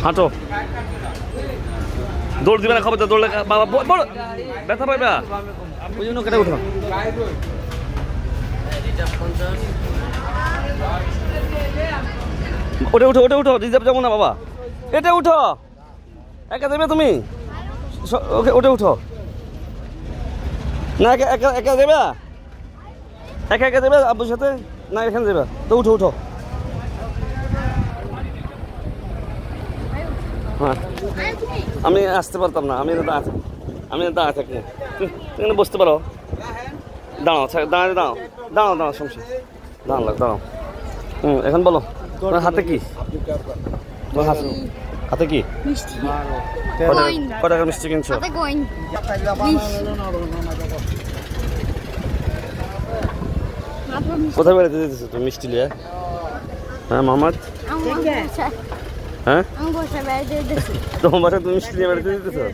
হাঁটো, দৌড় দিবে না, খবর দৌড়লে বাবা ব্যথা পাইবা, ওই জন্য কেটে উঠো। ওটা উঠো, ওটা উঠো, রিজার্ভ যাবো না বাবা, এটা উঠো, একা দেবে তুমি, ওকে ওটা উঠো না, একা একা একা দেবে, একা একা দেবে আব্বুর সাথে না, এখানে দেবে তো, উঠো উঠো। হ্যাঁ আমি আসতে পারতাম না, আমি দাঁড়া থাকি, এখানে বসতে পারো, দাঁড়াও দাঁড়াও দাঁড়াও দাঁড়াও দাঁড়াও, সমস্যা দাঁড়াও দাঁড়াও। এখন বলো তোমার হাতে কি, তোমার হাতে কি, কত টাকার মিষ্টি কিনছো? কোথায় বেড়াতে যেতেছো তুমি মিষ্টি লিয়ে? হ্যাঁ মোহাম্মদ, হ্যাঁ তোমার বাসায় তুমি মিষ্টি নিয়ে বেড়াতে যেতেছো?